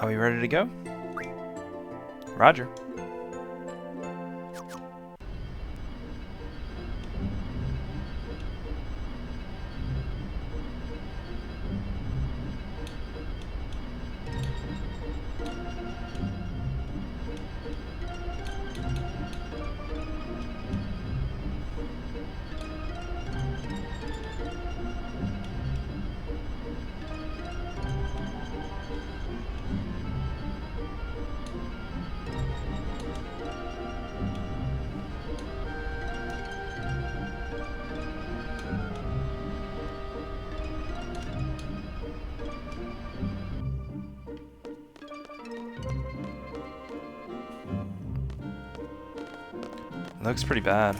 Are we ready to go? Roger. Looks pretty bad.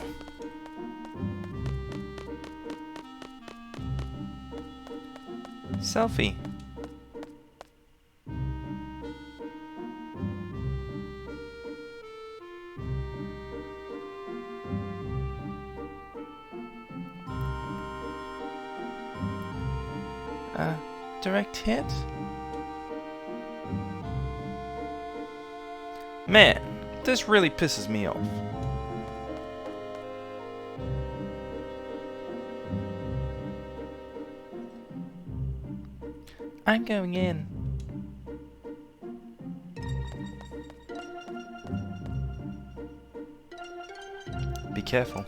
Selfie. Direct hit? Man, this really pisses me off. I'm going in. Be careful.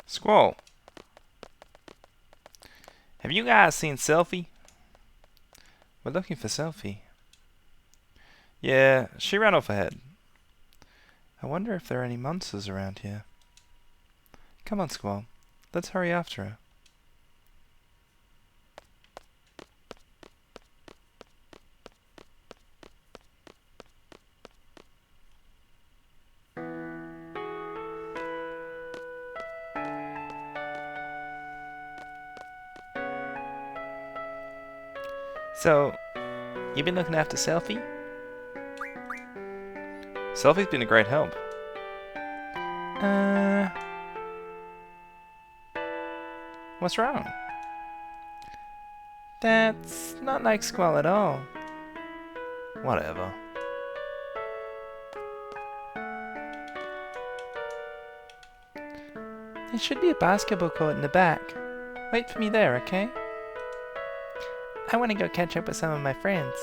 Squall. Have you guys seen Selfie? We're looking for Selfie. Yeah, she ran off ahead. I wonder if there are any monsters around here. Come on, Squall. Let's hurry after her. So, you been looking after Selfie? Selfie's been a great help. What's wrong? That's not like Squall at all. Whatever. There should be a basketball court in the back. Wait for me there, okay? I want to go catch up with some of my friends.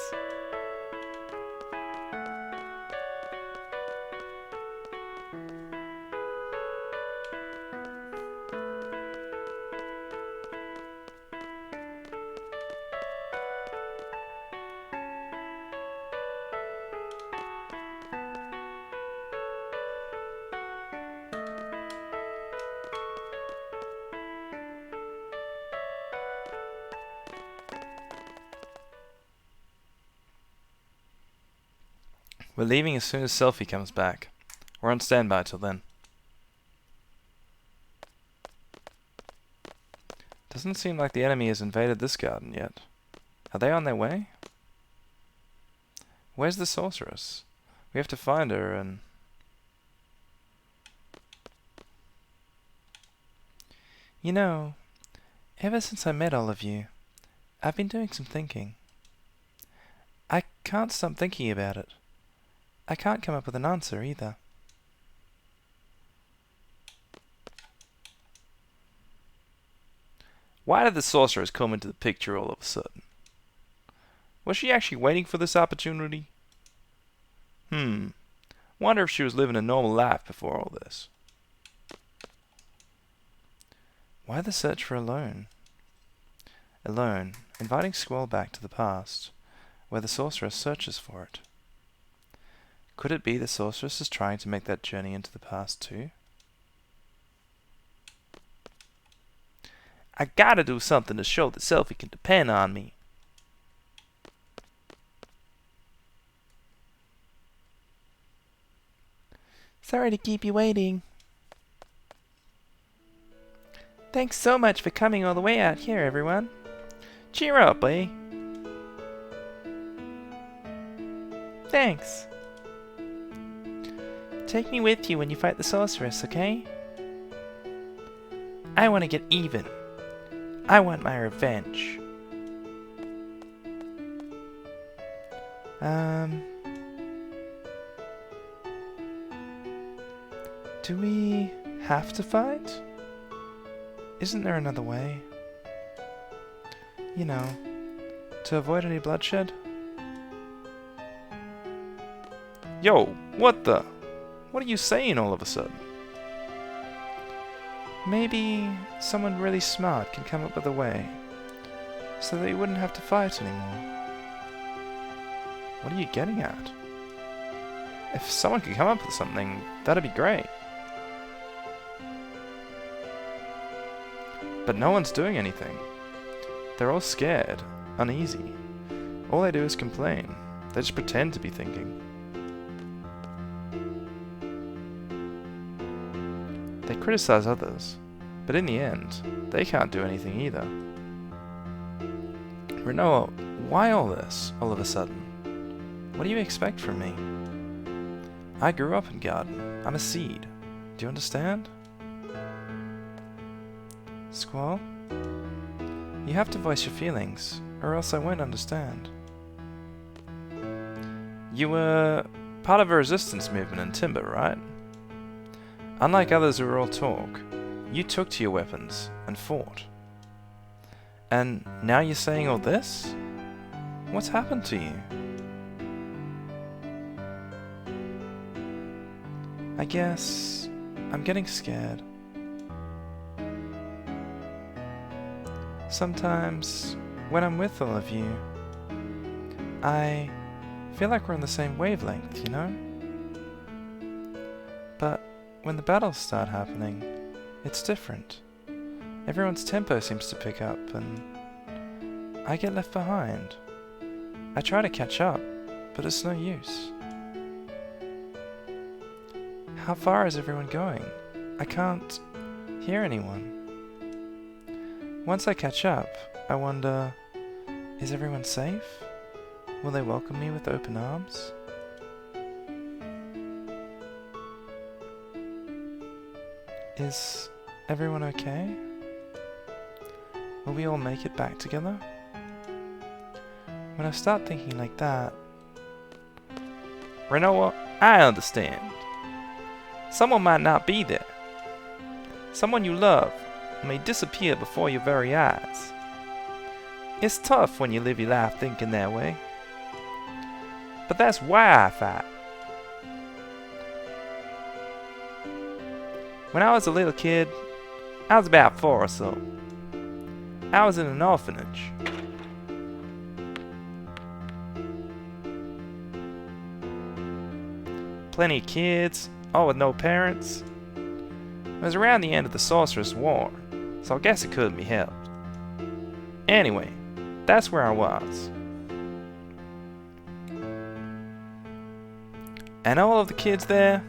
We're leaving as soon as Selfie comes back. We're on standby till then. Doesn't seem like the enemy has invaded this garden yet. Are they on their way? Where's the sorceress? We have to find her and... You know, ever since I met all of you, I've been doing some thinking. I can't stop thinking about it. I can't come up with an answer either. Why did the sorceress come into the picture all of a sudden? Was she actually waiting for this opportunity? Wonder if she was living a normal life before all this. Why the search for Alone? Alone, inviting Squall back to the past, where the sorceress searches for it. Could it be the sorceress is trying to make that journey into the past too? I gotta do something to show that Selfie can depend on me. Sorry to keep you waiting. Thanks so much for coming all the way out here, everyone. Cheer up, eh? Thanks. Take me with you when you fight the sorceress, okay? I want to get even. I want my revenge. Do we have to fight? Isn't there another way? You know, to avoid any bloodshed? Yo, what the? What are you saying all of a sudden? Maybe someone really smart can come up with a way so that you wouldn't have to fight anymore. What are you getting at? If someone could come up with something, that'd be great. But no one's doing anything. They're all scared, uneasy. All they do is complain. They just pretend to be thinking. They criticize others, but in the end, they can't do anything either. Renoa, why all this, all of a sudden? What do you expect from me? I grew up in Garden. I'm a seed. Do you understand? Squall? You have to voice your feelings, or else I won't understand. You were part of a resistance movement in Timber, right? Unlike others who were all talk, you took to your weapons and fought. And now you're saying all this? What's happened to you? I guess I'm getting scared. Sometimes, when I'm with all of you, I feel like we're on the same wavelength, you know? But when the battles start happening, it's different. Everyone's tempo seems to pick up, and I get left behind. I try to catch up, but it's no use. How far is everyone going? I can't hear anyone. Once I catch up, I wonder, is everyone safe? Will they welcome me with open arms? Is everyone okay? Will we all make it back together? When I start thinking like that... Renoa, I understand. Someone might not be there. Someone you love may disappear before your very eyes. It's tough when you live your life thinking that way. But that's why I fight. When I was a little kid, I was about 4 or so. I was in an orphanage. Plenty of kids, all with no parents. It was around the end of the Sorceress War, so I guess it couldn't be helped. Anyway, that's where I was. And all of the kids there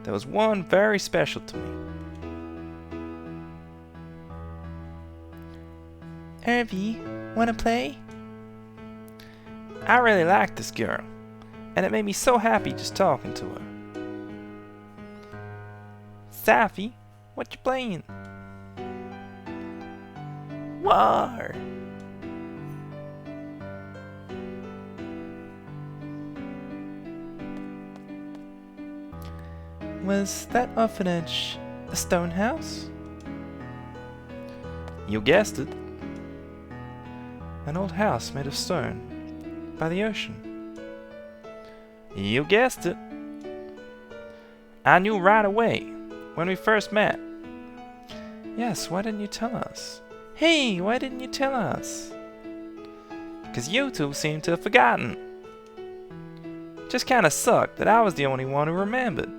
was one very special to me. Irvy, wanna play? I really liked this girl, and it made me so happy just talking to her. Safi, what you playing? War. Was that orphanage a stone house? You guessed it. An old house made of stone by the ocean. You guessed it. I knew right away when we first met. Yes, why didn't you tell us? Hey, why didn't you tell us? Because you two seem to have forgotten. Just kinda sucked that I was the only one who remembered.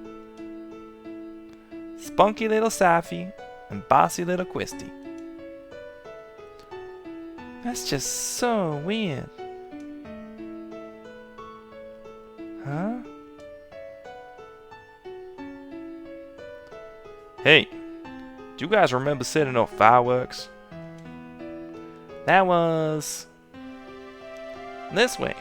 Spunky little Safi and bossy little Quisty. That's just so weird. Huh? Hey, do you guys remember setting off fireworks? That was This way.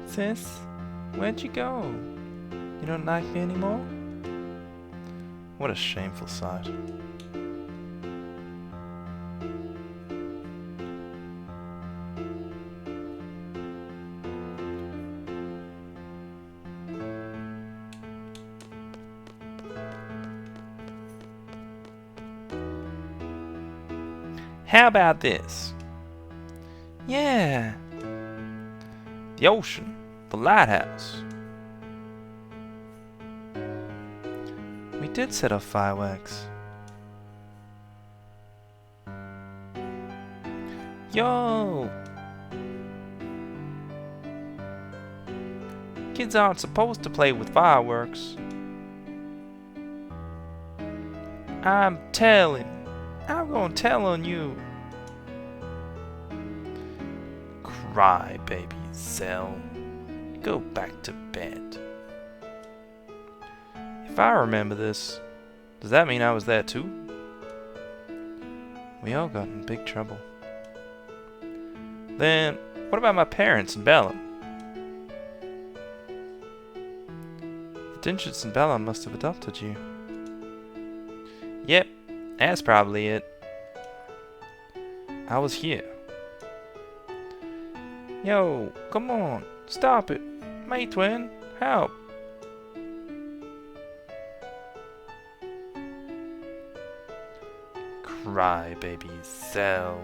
Sis, where'd you go? You don't like me anymore? What a shameful sight. How about this? Yeah. The ocean. The lighthouse. We did set off fireworks. Yo! Kids aren't supposed to play with fireworks. I'm gonna tell on you. Cry, baby Zell. Go back to bed. If I remember this, does that mean I was there too? We all got in big trouble. Then, what about my parents and Bella? The Dinshits and Bella must have adopted you. Yep, that's probably it. I was here. Yo, come on, stop it. My twin, help. Cry, baby Zell.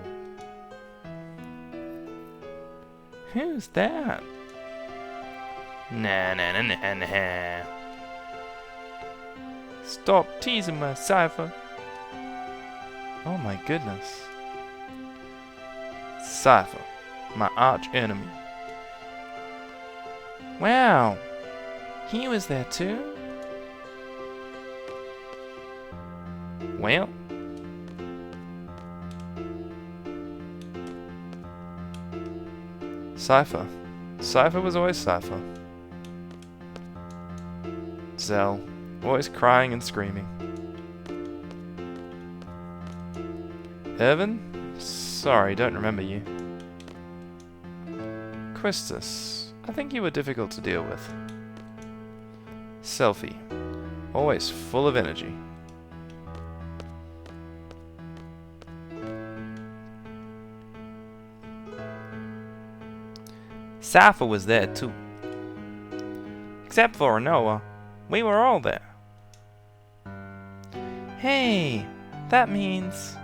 Who's that? Nah, nah, nah, nah, nah. Stop teasing my Cypher. Oh my goodness. Cypher, my arch enemy. Wow, he was there too? Well, Cypher. Cypher was always Cypher. Zell, always crying and screaming. Irvin? Sorry, don't remember you. Quistis. I think you were difficult to deal with. Selfie. Always full of energy. Cypher was there too. Except for Noah. We were all there. Hey, that means...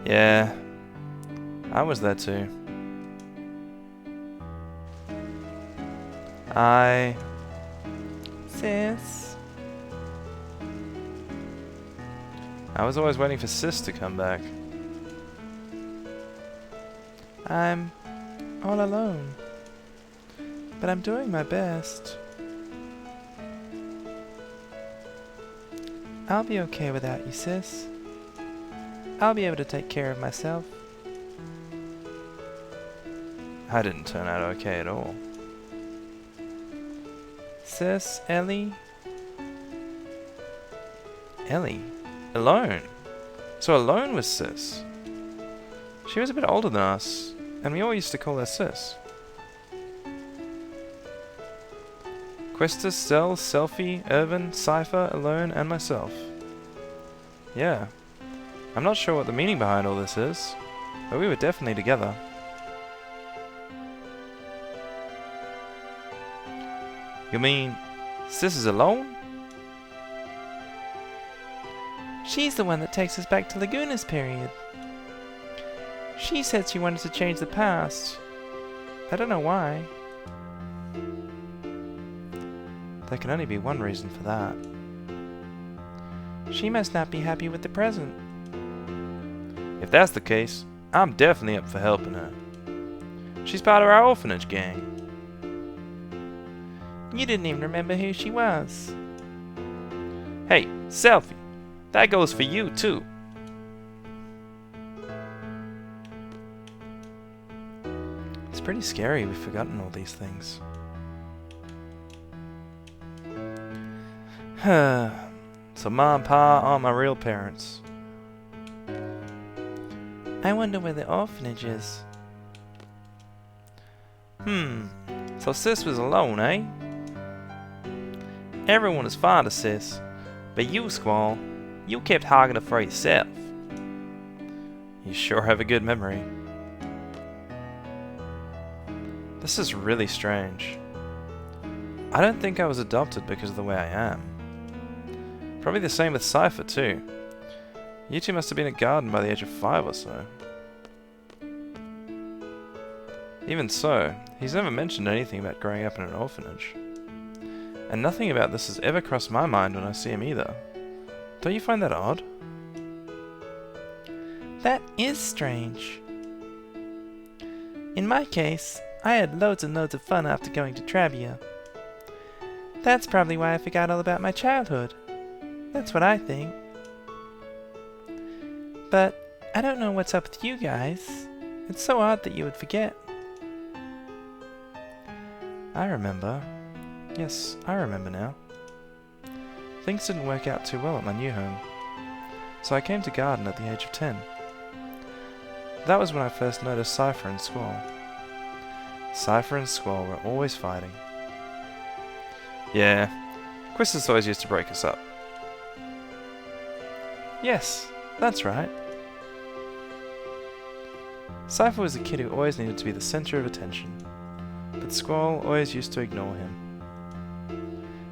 Yeah, I was there too. Sis? I was always waiting for Sis to come back. I'm all alone. But I'm doing my best. I'll be okay without you, Sis. I'll be able to take care of myself. I didn't turn out okay at all. Sis, Ellie? Ellie? Alone? So Alone was Sis. She was a bit older than us, and we all used to call her Sis. Quistis, Zell, Selfie, Irvin, Cypher, Alone, and myself. Yeah. I'm not sure what the meaning behind all this is, but we were definitely together. You mean, Sis is alone? She's the one that takes us back to Laguna's period. She said she wanted to change the past. I don't know why. There can only be one reason for that. She must not be happy with the present. If that's the case, I'm definitely up for helping her. She's part of our orphanage gang. You didn't even remember who she was. Hey, Selfie! That goes for you, too! It's pretty scary we've forgotten all these things. So Mom and Pa aren't my real parents. I wonder where the orphanage is. So Sis was alone, eh? Everyone is fond of Sis, but you, Squall, you kept hogging her for yourself. You sure have a good memory. This is really strange. I don't think I was adopted because of the way I am. Probably the same with Cypher too. You two must have been at Garden by the age of 5 or so. Even so, he's never mentioned anything about growing up in an orphanage. And nothing about this has ever crossed my mind when I see him either. Don't you find that odd? That is strange. In my case, I had loads and loads of fun after going to Trabia. That's probably why I forgot all about my childhood. That's what I think. But I don't know what's up with you guys. It's so odd that you would forget. I remember. Yes, I remember now. Things didn't work out too well at my new home, so I came to Garden at the age of 10. That was when I first noticed Cypher and Squall. Cypher and Squall were always fighting. Yeah, Quistis always used to break us up. Yes, that's right. Cypher was a kid who always needed to be the center of attention, but Squall always used to ignore him.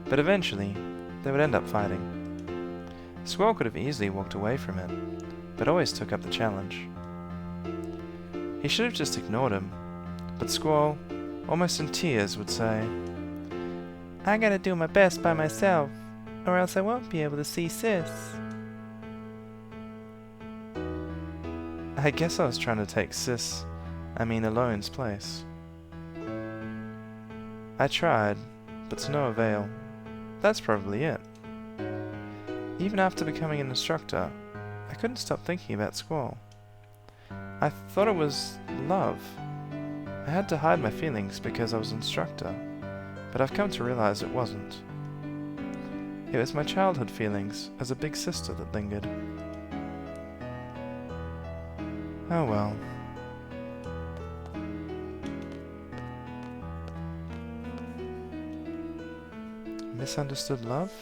But eventually, they would end up fighting. Squall could have easily walked away from him, but always took up the challenge. He should have just ignored him, but Squall, almost in tears, would say, I gotta do my best by myself, or else I won't be able to see Sis. I guess I was trying to take Alone's place. I tried, but to no avail. That's probably it. Even after becoming an instructor, I couldn't stop thinking about Squall. I thought it was love. I had to hide my feelings because I was an instructor, but I've come to realize it wasn't. It was my childhood feelings as a big sister that lingered. Oh well. Misunderstood love?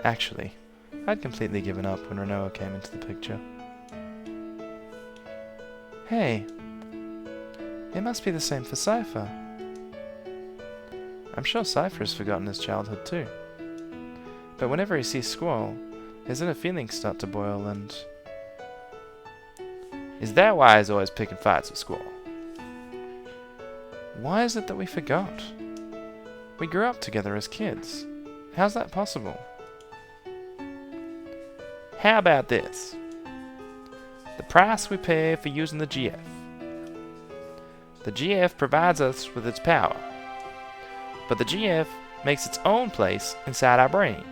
Actually, I'd completely given up when Renoa came into the picture. Hey, it must be the same for Cypher. I'm sure Cypher has forgotten his childhood too. But whenever he sees Squall, his inner feelings start to boil and... Is that why he's always picking fights with Squall? Why is it that we forgot? We grew up together as kids. How's that possible? How about this? The price we pay for using the GF. The GF provides us with its power, but the GF makes its own place inside our brain.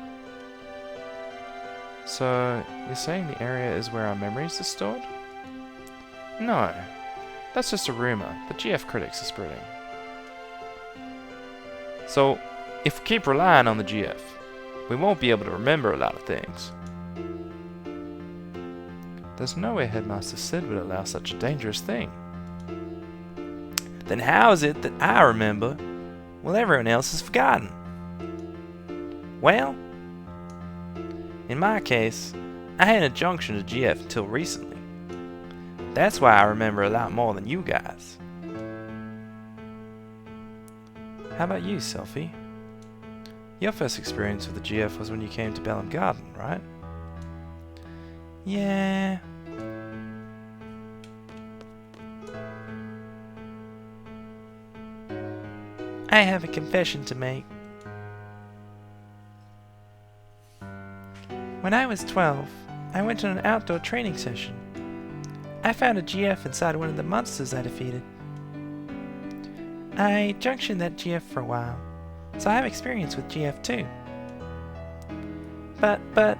So, you're saying the area is where our memories are stored? No, that's just a rumor the GF critics are spreading. So, if we keep relying on the GF, we won't be able to remember a lot of things. There's no way Headmaster Sid would allow such a dangerous thing. Then how is it that I remember while everyone else has forgotten? Well, in my case, I had a junction to GF until recently. That's why I remember a lot more than you guys. How about you, Selfie? Your first experience with the GF was when you came to Bellum Garden, right? Yeah. I have a confession to make. When I was 12, I went on an outdoor training session. I found a GF inside one of the monsters I defeated. I junctioned that GF for a while, so I have experience with GF too. But,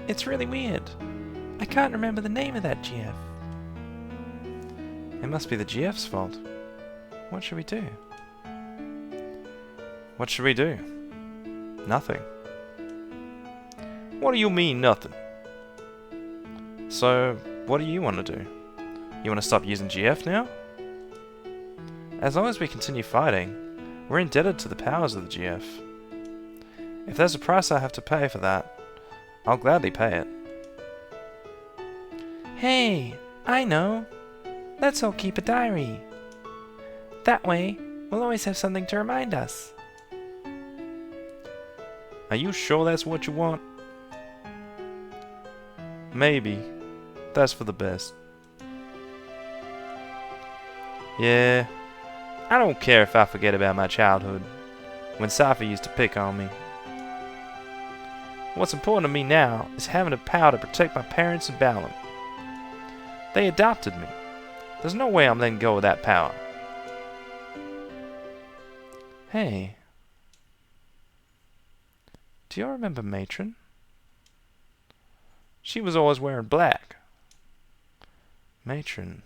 it's really weird. I can't remember the name of that GF. It must be the GF's fault. What should we do? What should we do? Nothing. What do you mean, nothing? So, what do you want to do? You want to stop using GF now? As long as we continue fighting, we're indebted to the powers of the GF. If there's a price I have to pay for that, I'll gladly pay it. Hey, I know. Let's all keep a diary. That way, we'll always have something to remind us. Are you sure that's what you want? Maybe. That's for the best. Yeah. I don't care if I forget about my childhood, when Safa used to pick on me. What's important to me now is having the power to protect my parents and Balam. They adopted me. There's no way I'm letting go of that power. Hey. Do you remember Matron? She was always wearing black. Matron,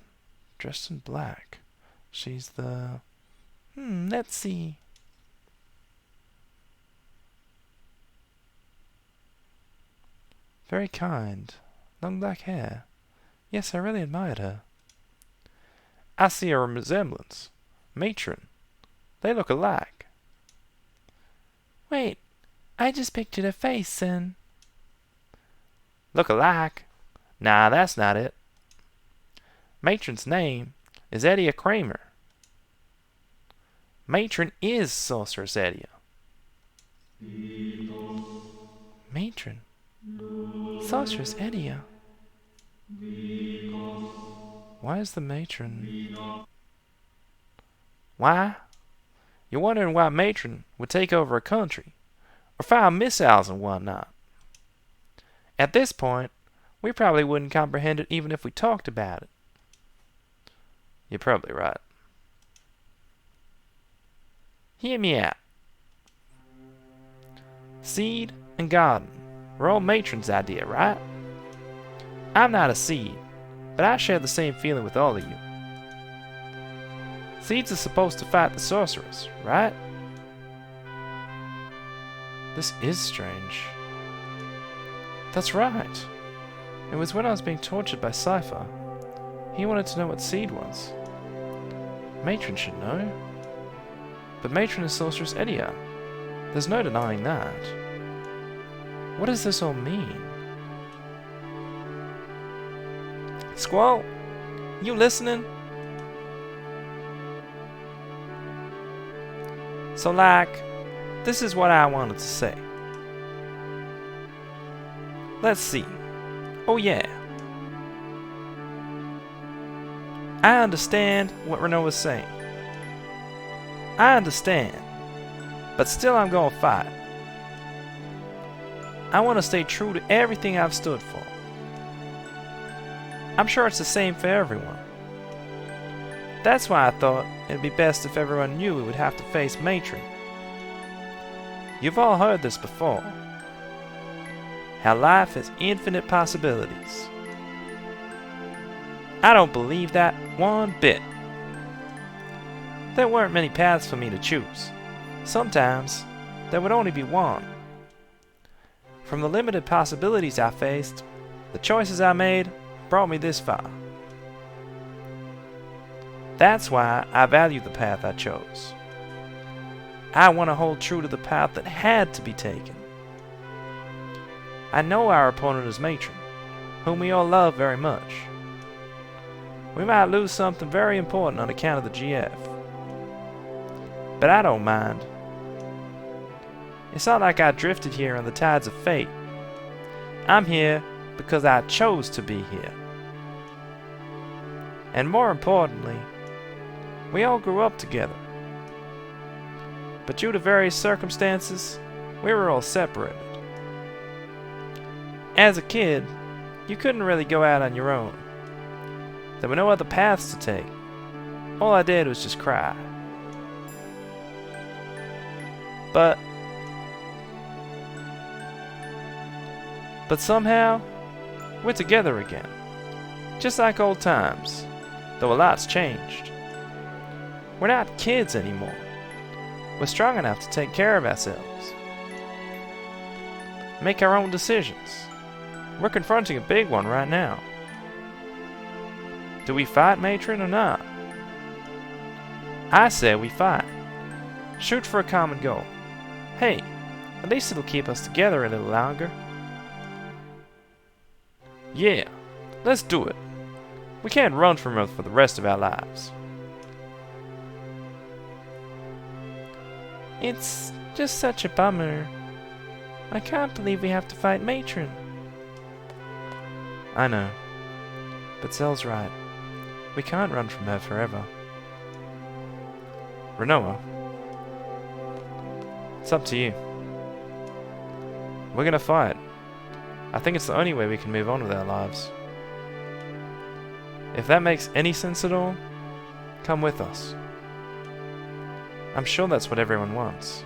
dressed in black. She's the... let's see. Very kind. Long black hair. Yes, I really admired her. I see a resemblance. Matron. They look alike. Wait, I just pictured her face and... Look alike? Nah, that's not it. Matron's name is Edia Kramer. Matron is Sorceress Edia. Matron? Sorceress Edia? Why is the Matron... Why? You're wondering why Matron would take over a country, or fire missiles and whatnot. At this point, we probably wouldn't comprehend it even if we talked about it. You're probably right. Hear me out. Seed and garden were all Matron's idea, right? I'm not a seed, but I share the same feeling with all of you. Seeds are supposed to fight the sorceress, right? This is strange. That's right. It was when I was being tortured by Cypher. He wanted to know what seed was. Matron should know. But Matron is Sorceress Edia. There's no denying that. What does this all mean? Squall, you listening? So this is what I wanted to say. Let's see. Oh yeah. I understand what Renault was saying. I understand. But still I'm gonna fight. I want to stay true to everything I've stood for. I'm sure it's the same for everyone. That's why I thought it'd be best if everyone knew we would have to face Matron. You've all heard this before. How life has infinite possibilities. I don't believe that one bit. There weren't many paths for me to choose. Sometimes, there would only be one. From the limited possibilities I faced, the choices I made brought me this far. That's why I value the path I chose. I want to hold true to the path that had to be taken. I know our opponent is Matron, whom we all love very much. We might lose something very important on account of the GF. But I don't mind. It's not like I drifted here on the tides of fate. I'm here because I chose to be here. And more importantly, we all grew up together. But due to various circumstances, we were all separated. As a kid, you couldn't really go out on your own. There were no other paths to take. All I did was just cry. But somehow, we're together again. Just like old times, though a lot's changed. We're not kids anymore. We're strong enough to take care of ourselves. Make our own decisions. We're confronting a big one right now. Do we fight, matron, or not? I say we fight. Shoot for a common goal. Hey, at least it'll keep us together a little longer. Yeah, let's do it. We can't run from Earth for the rest of our lives. It's just such a bummer. I can't believe we have to fight Matron. I know. But Zell's right. We can't run from her forever. Renoa, it's up to you. We're gonna fight. I think it's the only way we can move on with our lives. If that makes any sense at all, come with us. I'm sure that's what everyone wants.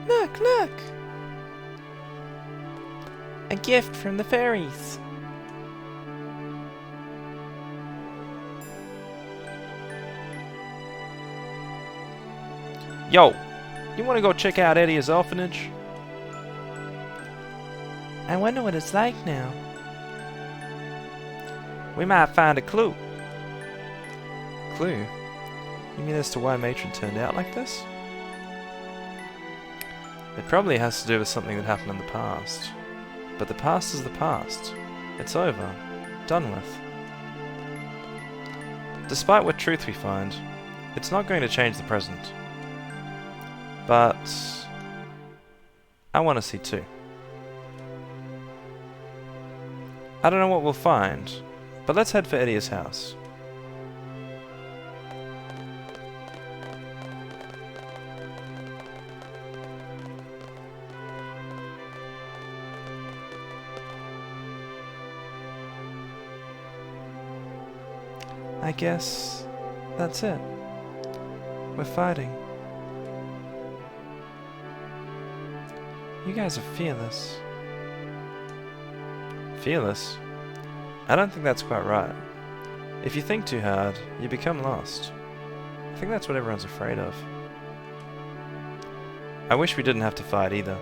Look, look! A gift from the fairies. Yo, you want to go check out Eddie's orphanage? I wonder what it's like now. We might find a clue. Clue? You mean as to why Matron turned out like this? It probably has to do with something that happened in the past. But the past is the past. It's over. Done with. Despite what truth we find, it's not going to change the present. But I want to see too. I don't know what we'll find, but let's head for Edia's house. I guess that's it. We're fighting. You guys are fearless. Fearless? I don't think that's quite right. If you think too hard, you become lost. I think that's what everyone's afraid of. I wish we didn't have to fight either.